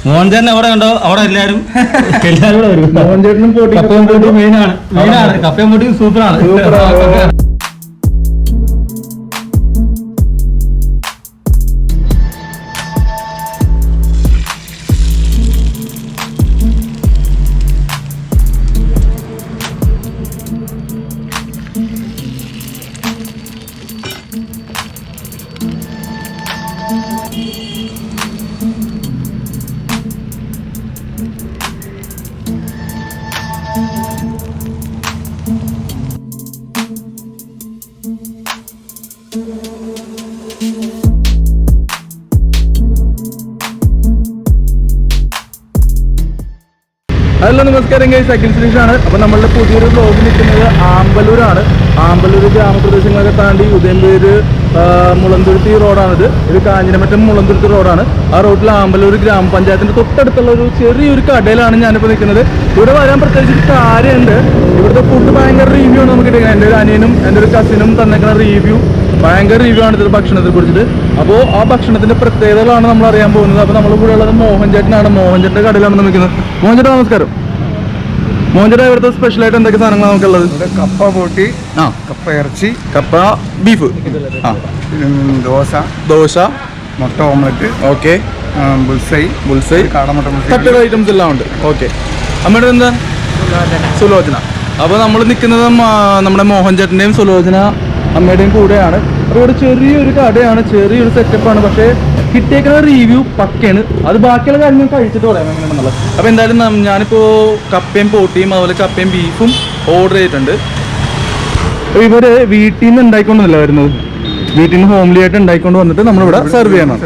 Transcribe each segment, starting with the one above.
മോഹൻചേട്ടൻ എവിടെ കണ്ടോ അവിടെ എല്ലാവരും കൂടെ വരും. മോഹൻചേട്ടനും കപ്പയും പൊട്ടി മെയിനാണ്. കപ്പയും പൊട്ടി സൂപ്പറാണ്. ഹലോ നമസ്കാരം ഗൈസ്, അഖിൽ ശ്രീഷാണ്. അപ്പോൾ നമ്മളുടെ പുതിയൊരു വ്ലോഗ് നിൽക്കുന്നത് ആമ്പലൂരാണ്. ആമ്പലൂർ ഗ്രാമപ്രദേശങ്ങളൊക്കെ താണ്ടി ഉദയംപേര് മുളന്തുരുത്തി റോഡാണിത്. ഇത് കാഞ്ഞിരമറ്റം മുളന്തുരുത്തി റോഡാണ്. ആ റോഡിൽ ആമ്പലൂർ ഗ്രാമപഞ്ചായത്തിൻ്റെ തൊട്ടടുത്തുള്ള ഒരു ചെറിയൊരു കടയിലാണ് ഞാനിപ്പോൾ നിൽക്കുന്നത്. ഇവിടെ വരാൻ പ്രത്യേകിച്ച് ഒരു കാര്യമുണ്ട്. ഇവിടുത്തെ ഫുഡ് ഭയങ്കര റിവ്യൂ ആണ് നമുക്ക് കിട്ടുന്നത്. എൻ്റെ ഒരു അനിയനും എൻ്റെ ഒരു കസിനും തന്നേക്കുന്ന റിവ്യൂ ഭയങ്കര റിവ്യൂ ആണ് ഇതിൽ ഭക്ഷണത്തെ കുറിച്ചിട്ട്. അപ്പോൾ ആ ഭക്ഷണത്തിൻ്റെ പ്രത്യേകതകളാണ് നമ്മൾ അറിയാൻ പോകുന്നത്. അപ്പോൾ നമ്മൾ കൂടെ ഉള്ളത് മോഹൻചേട്ടനാണ്. മോഹൻചേട്ടൻ്റെ കടയിലാണ് നിൽക്കുന്നത്. മോഹൻചേട്ടാ നമസ്കാരം. മോഹൻചേട്ടാ ഇവിടുത്തെ സ്പെഷ്യലായിട്ട് എന്തൊക്കെ സാധനങ്ങളാണ് നമുക്കുള്ളത്? കപ്പ പൊട്ടി, കപ്പ ഇറച്ചി, കപ്പ ബീഫ്, ദോശ, മുട്ട ഓംലെറ്റ്, ഓക്കെ, ബുൾസൈ, കാടമുട്ട, തട്ടുകട ഐറ്റംസ് എല്ലാം ഉണ്ട്. ഓക്കെ. അമ്മയുടെ എന്താ? സുലോചന. അപ്പോൾ നമ്മൾ നിൽക്കുന്നത് നമ്മുടെ മോഹൻചേട്ടൻ്റെയും സുലോചന അമ്മയുടെയും കൂടെയാണ്. അപ്പോൾ ഇവിടെ ചെറിയൊരു കടയാണ്, ചെറിയൊരു സെറ്റപ്പാണ്. പക്ഷേ കിട്ടിയേക്കുന്ന റിവ്യൂ പക്കയാണ്. അത് ബാക്കിയുള്ള കാര്യങ്ങൾ കഴിച്ചിട്ട് പറയാം എങ്ങനെയാണെന്നുള്ളത്. അപ്പോൾ എന്തായാലും ഞാനിപ്പോൾ കപ്പയും പോട്ടിയും അതുപോലെ കപ്പയും ബീഫും ഓർഡർ ചെയ്തിട്ടുണ്ട്. ഇവർ വീട്ടിൽ നിന്ന് ഉണ്ടായിക്കൊണ്ടല്ല വരുന്നത്. വീട്ടിൽ നിന്ന് ഹോംലി ആയിട്ട് ഉണ്ടായിക്കൊണ്ട് വന്നിട്ട് നമ്മളിവിടെ സെർവ് ചെയ്യണം.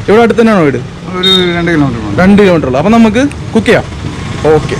ഇവിടെ അടുത്ത് തന്നെയാണോ വീട്? ഒരു 2 കിലോമീറ്റർ. 2 കിലോമീറ്റർ ഉള്ളു. അപ്പോൾ നമുക്ക് കുക്ക് ചെയ്യാം. ഓക്കെ.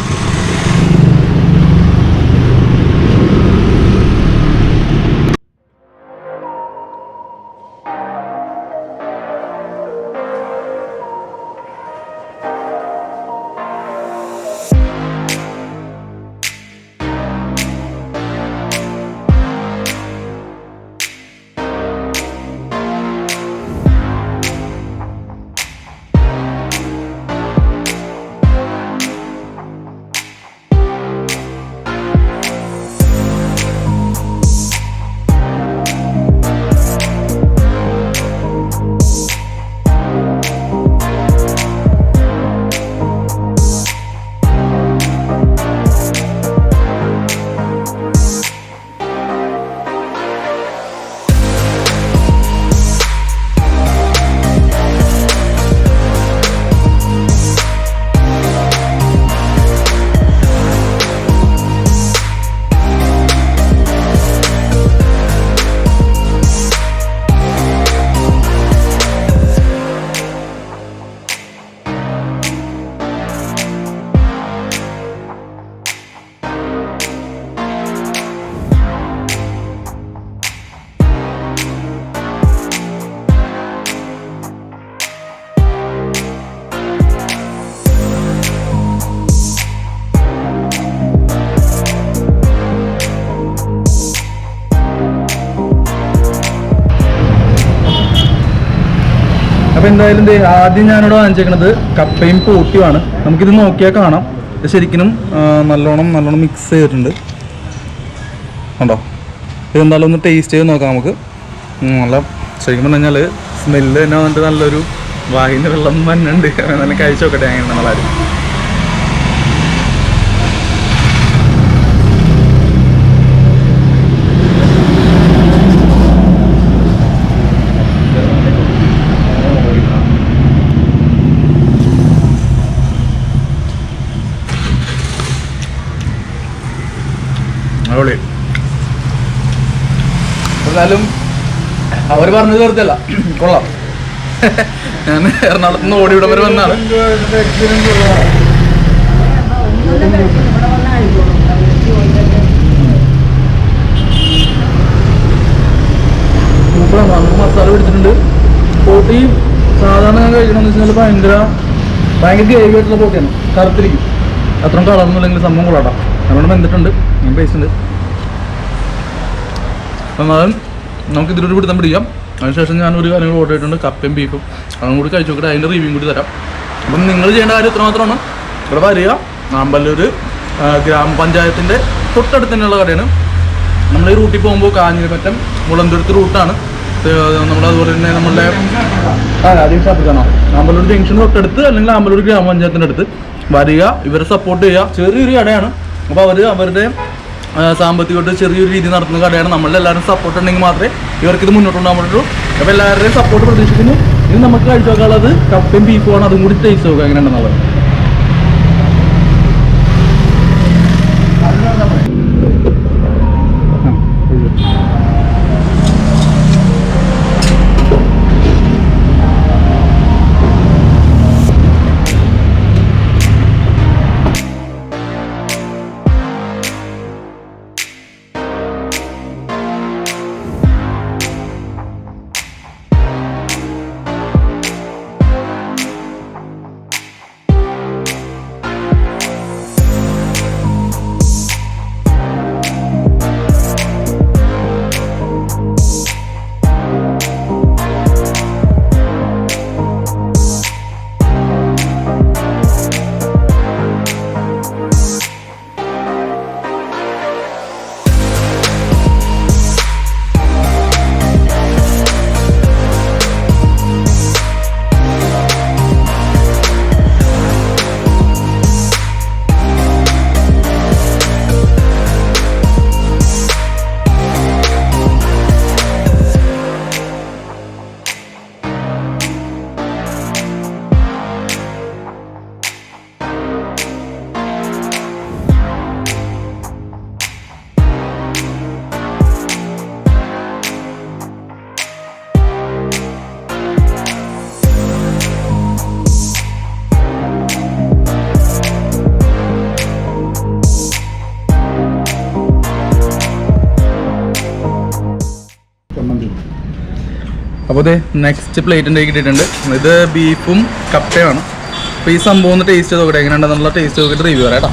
അപ്പോൾ എന്തായാലും ആദ്യം ഞാനിവിടെ വാങ്ങിച്ചേക്കുന്നത് കപ്പയും പോട്ടിയുമാണ്. നമുക്കിത് നോക്കിയാൽ കാണാം. ഇത് ശരിക്കും നല്ലോണം മിക്സ് ചെയ്തിട്ടുണ്ട്. ഉണ്ടോ? ഇതെന്തായാലും ഒന്ന് ടേസ്റ്റ് ചെയ്ത് നോക്കാം നമുക്ക്. നല്ല ശരിക്കും പറഞ്ഞു കഴിഞ്ഞാൽ സ്മെല്ല് തന്നെ വന്നിട്ട് നല്ലൊരു വായിന്ന് വെള്ളം വന്നുണ്ട്. നല്ല കഴിച്ച് നോക്കട്ടെ അങ്ങനെ നമ്മളാരും. എന്നാലും അവർ പറഞ്ഞത് വെറുതെയല്ല, കൊള്ളാം. ഞാൻ എറണാകുളത്ത് നിന്ന് ഓടി ഇവിടം വരെ വന്നാണ്. സൂപ്പറാണ്. മസാല പിടിച്ചിട്ടുണ്ട്. പോട്ടി സാധാരണ ഞാൻ കഴിക്കണമെന്ന് വെച്ചാൽ ഭയങ്കര ഗ്രേവി ആയിട്ടുള്ള പോട്ടിയാണ്. കറുത്തിരിക്കും. അത്രയും കളർന്നില്ലെങ്കിൽ സംഭവം കൊള്ളാട്ടാ. നല്ലോണം വെന്തിട്ടുണ്ട്. ഞാൻ ടേസ്റ്റ് ഉണ്ട്. എന്നാലും നമുക്ക് ഇതിലൊരു പിടുത്തം പിടിക്കാം. അതിനുശേഷം ഞാനൊരു കാര്യങ്ങൾ ഓർഡർ ചെയ്തിട്ടുണ്ട്, കപ്പയും ബീഫും. അതും കൂടി കഴിച്ചു നോക്കിയിട്ട് അതിൻ്റെ റിവ്യൂ കൂടി തരാം. അപ്പം നിങ്ങൾ ചെയ്യേണ്ട കാര്യം ഇത്ര മാത്രമാണ്. ഇവിടെ വരിക, ആമ്പല്ലൂർ ഗ്രാമപഞ്ചായത്തിൻ്റെ തൊട്ടടുത്ത് തന്നെയുള്ള കടയാണ്. നമ്മൾ ഈ റൂട്ടിൽ പോകുമ്പോൾ കാഞ്ഞിരമറ്റം മുളന്തുരുത്ത് റൂട്ടാണ്. നമ്മളതുപോലെ തന്നെ നമ്മളുടെ ആദ്യം ഷാപ്പിക്കാണോ ആമ്പല്ലൂർ ജംഗ്ഷൻ തൊട്ടടുത്ത് അല്ലെങ്കിൽ ആമ്പല്ലൂർ ഗ്രാമപഞ്ചായത്തിൻ്റെ അടുത്ത് വരിക, ഇവരെ സപ്പോർട്ട് ചെയ്യുക. ചെറിയൊരു കടയാണ്, അപ്പോൾ അവരുടെ സാമ്പത്തികമായിട്ട് ചെറിയൊരു രീതി നടത്തുന്ന കടയാണ്. നമ്മളുടെ എല്ലാവരും സപ്പോർട്ട് ഉണ്ടെങ്കിൽ മാത്രമേ ഇവർക്കിത് മുന്നോട്ട് കൊണ്ടുപോകാൻ പറ്റുള്ളൂ. അപ്പോൾ എല്ലാവരുടെയും സപ്പോർട്ട് പ്രതീക്ഷിക്കുന്നു. ഇനി നമുക്ക് കഴിച്ചു നോക്കാനുള്ളത് കപ്പയും ബീഫുമാണ്. അതും കൂടി ടേസ്റ്റ് നോക്കുക എങ്ങനെയുണ്ടെന്നുള്ളത്. അപ്പോൾ ഇത് നെക്സ്റ്റ് പ്ലേറ്റിൻ്റെ കിട്ടിയിട്ടുണ്ട്. ഇത് ബീഫും കപ്പയുമാണ്. അപ്പോൾ ഈ സംഭവം ഒന്ന് ടേസ്റ്റ് ചെയ്ത് നോക്കട്ടെ എങ്ങനെയുണ്ടെന്നുള്ള ടേസ്റ്റ് നോക്കിയിട്ട് റിവ്യൂ പറയാം കേട്ടോ.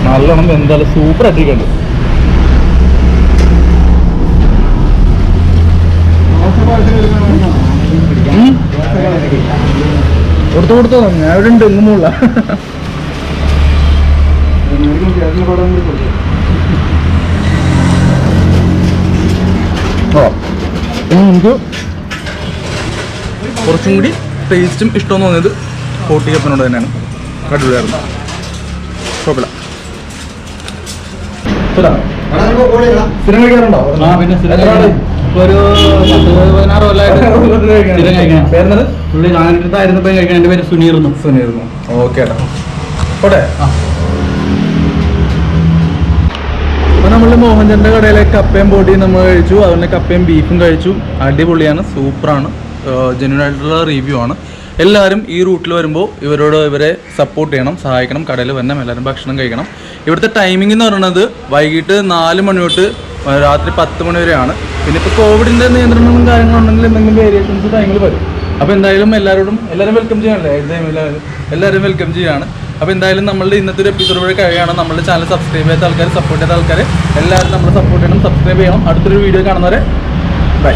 നല്ലോണം എന്തായാലും സൂപ്പർ അടിക്കുന്നുണ്ട്. കൊടുത്തോ ഞാൻ ഇവിടെ ഉണ്ട് എങ്ങുമുള്ള. എനിക്ക് കുറച്ചും കൂടി ടേസ്റ്റും ഇഷ്ടം തോന്നിയത് പോട്ടിക്കപ്പനോട് തന്നെയാണ്. അടിപൊളിയായിരുന്നു, കുഴപ്പമില്ല. സ്ഥിരം കഴിക്കാറുണ്ടോ? പിന്നെ ഒരു 16 കൊല്ലമായിട്ട് പേരുന്നത് പുള്ളി ഞാനിരുന്നപ്പോൾ കഴിക്കാൻ. എൻ്റെ പേര് സുനീർന്നു. ഓക്കെ ഏട്ടാ, ഓട്ടെ. അപ്പോൾ നമ്മൾ മോഹൻചന്ദ്രൻ്റെ കടയിലെ കപ്പയും ബോട്ടിയും നമ്മൾ കഴിച്ചു. അതുപോലെ കപ്പയും ബീഫും കഴിച്ചു. അടിപൊളിയാണ്, സൂപ്പറാണ്, ജെന്യൂൻ ആയിട്ടുള്ള റിവ്യൂ ആണ്. എല്ലാവരും ഈ റൂട്ടിൽ വരുമ്പോൾ ഇവരെ സപ്പോർട്ട് ചെയ്യണം, സഹായിക്കണം. കടയിൽ വരണം, എല്ലാവരും ഭക്ഷണം കഴിക്കണം. ഇവിടുത്തെ ടൈമിംഗ് എന്ന് പറയുന്നത് വൈകിട്ട് 4 മണി തൊട്ട് രാത്രി 10 മണി വരെയാണ്. പിന്നെ ഇപ്പോൾ കോവിഡിൻ്റെ നിയന്ത്രണങ്ങളും കാര്യങ്ങളുണ്ടെങ്കിൽ എന്തെങ്കിലും വേരിയേഷൻസ് ടൈമിൽ വരും. അപ്പോൾ എന്തായാലും എല്ലാവരും വെൽക്കം ചെയ്യാനല്ലേ, എല്ലാവരും വെൽക്കം ചെയ്യാണ്. അപ്പോൾ എന്തായാലും നമ്മളുടെ ഇന്നത്തെ ഒരു എപ്പിസോഡ് വരെ കഴിയാണ്. നമ്മളുടെ ചാനൽ സബ്സ്ക്രൈബ് ചെയ്ത ആൾക്കാർ, സപ്പോർട്ട് ചെയ്ത ആൾക്കാർ എല്ലാവരും നമ്മൾ സപ്പോർട്ട് ചെയ്യണം, സബ്സ്ക്രൈബ് ചെയ്യണം. അടുത്തൊരു വീഡിയോ കാണുന്നവരെ ബൈ.